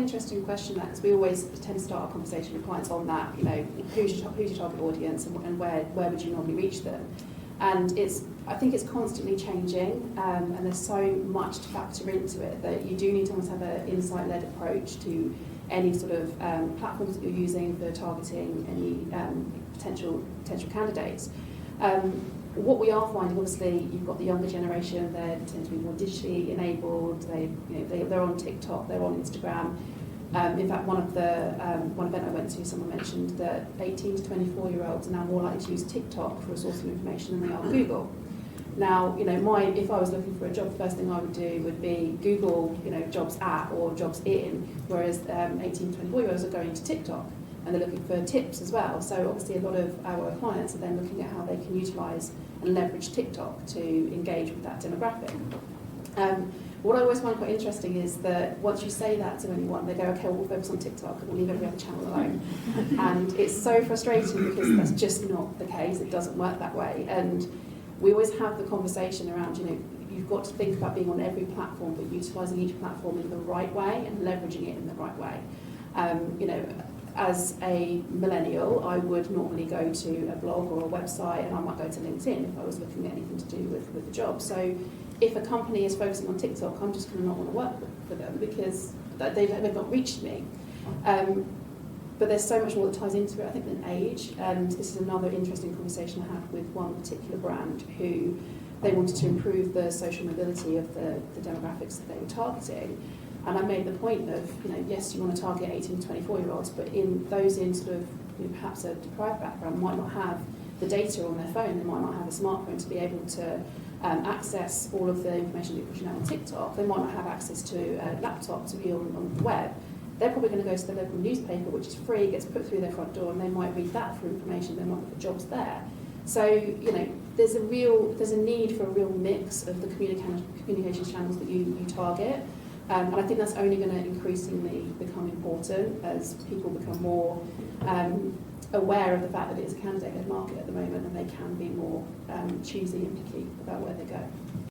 an interesting question, that, because we always tend to start our conversation with clients on that, you know, who's your target audience, and where would you normally reach them? And I think it's constantly changing, and there's so much to factor into it that you do need to almost have an insight-led approach to any sort of platforms that you're using for targeting any potential candidates. What we are finding, obviously, you've got the younger generation; they tend to be more digitally enabled. They're on TikTok, they're on Instagram. In fact, one event I went to, someone mentioned that 18 to 24-year-olds are now more likely to use TikTok for a source of information than they are Google. Now, you know, if I was looking for a job, the first thing I would do would be Google, you know, jobs at or jobs in, whereas 18 to 24-year-olds are going to TikTok and they're looking for tips as well. So obviously a lot of our clients are then looking at how they can utilise and leverage TikTok to engage with that demographic. What I always find quite interesting is that once you say that to anyone, they go, okay, we'll focus on TikTok and we'll leave every other channel alone. And it's so frustrating because that's just not the case. It doesn't work that way. And we always have the conversation around, you know, you've got to think about being on every platform, but utilising each platform in the right way and leveraging it in the right way. You know, as a millennial, I would normally go to a blog or a website, and I might go to LinkedIn if I was looking at anything to do with the job. So if a company is focusing on TikTok, I'm just going to not want to work for them because they've not reached me. But there's so much more that ties into it, I think, than age. And this is another interesting conversation I had with one particular brand who they wanted to improve the social mobility of the demographics that they were targeting. And I made the point of, you know, yes, you want to target 18 to 24-year-olds, but in those in sort of, you know, perhaps a deprived background might not have the data on their phone, they might not have a smartphone to be able to access all of the information that you're pushing out on TikTok. They might not have access to a laptop to be on the web. They're probably going to go to the local newspaper, which is free, gets put through their front door, and they might read that for information. They might look for jobs there. So, you know, there's a need for a real mix of the communications channels that you target. And I think that's only going to increasingly become important as people become more aware of the fact that it is a candidate-led market at the moment, and they can be more choosy and picky about where they go.